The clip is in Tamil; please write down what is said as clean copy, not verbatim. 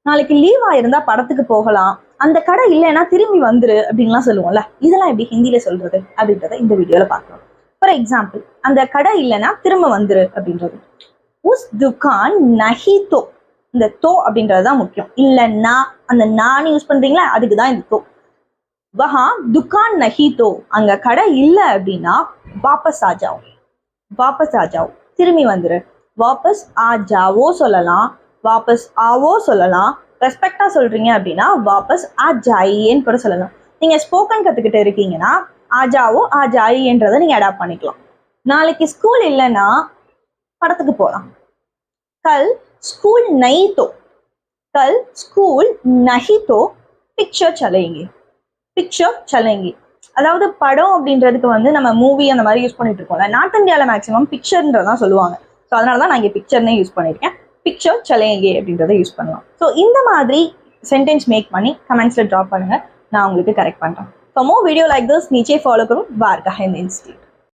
நாளைக்கு லீவா இருந்தா படத்துக்கு போகலாம், அந்த கடை இல்லைன்னா திரும்பி வந்துரு அப்படின்லாம் சொல்லுவோம்ல. இதெல்லாம் எப்படி ஹிந்தியில சொல்றது அப்படின்றத இந்த வீடியோல பார்க்கலாம். ஃபார் எக்ஸாம்பிள், அந்த கடை இல்லைன்னா திரும்ப வந்துரு அப்படின்றது. உஸ் துகான் நஹி தோ. இந்த தோ அப்படின்றதுதான் முக்கியம். இல்லைன்னா அந்த நான் யூஸ் பண்றீங்களா, அதுக்குதான் இந்த தோ. வஹா துகான் நஹி தோ, அங்க கடை இல்லை அப்படின்னா வாபஸ் ஆ ஜாओ. வாபஸ் ஆ ஜாओ, திரும்பி வந்துரு. வாபஸ் ஆ ஜாவோ சொல்லலாம், வாபஸ் ஆவோ சொல்லலாம். ரெஸ்பெக்டா சொல்றீங்க அப்படின்னா வாபஸ் ஆ ஜாயின்னு கூட சொல்லலாம். நீங்க ஸ்போக்கன் கத்துக்கிட்டு இருக்கீங்கன்னா ஆஜாவோ ஆ ஜாயின்றதை நீங்க அடாப்ட் பண்ணிக்கலாம். நாளைக்கு ஸ்கூல் இல்லைன்னா படத்துக்கு போகலாம். கல் ஸ்கூல் நஹி தோ, கல் ஸ்கூல் நஹி தோ பிக்சர் சலேங்கி. பிக்சர் சலேங்கி அதாவது படம் அப்படின்றதுக்கு வந்து நம்ம மூவி அந்த மாதிரி யூஸ் பண்ணிட்டு இருக்கோம்ல. நார்த் இந்தியாவில் மேக்ஸிமம் பிக்சர்ன்றதான் சொல்லுவாங்க. ஸோ அதனால தான் நான் இங்கே பிக்சர்னே யூஸ் பண்ணியிருக்கேன். பிக்சர் சலேங்கே அப்படின்றத யூஸ் பண்ணலாம். ஸோ இந்த மாதிரி சென்டென்ஸ் மேக் பண்ணி கமெண்ட்ஸில் ட்ராப் பண்ணுங்க, நான் உங்களுக்கு கரெக்ட் பண்ணுறேன். For more video like this, नीचे follow करो वारका हिंदी इंस्टीट्यूट.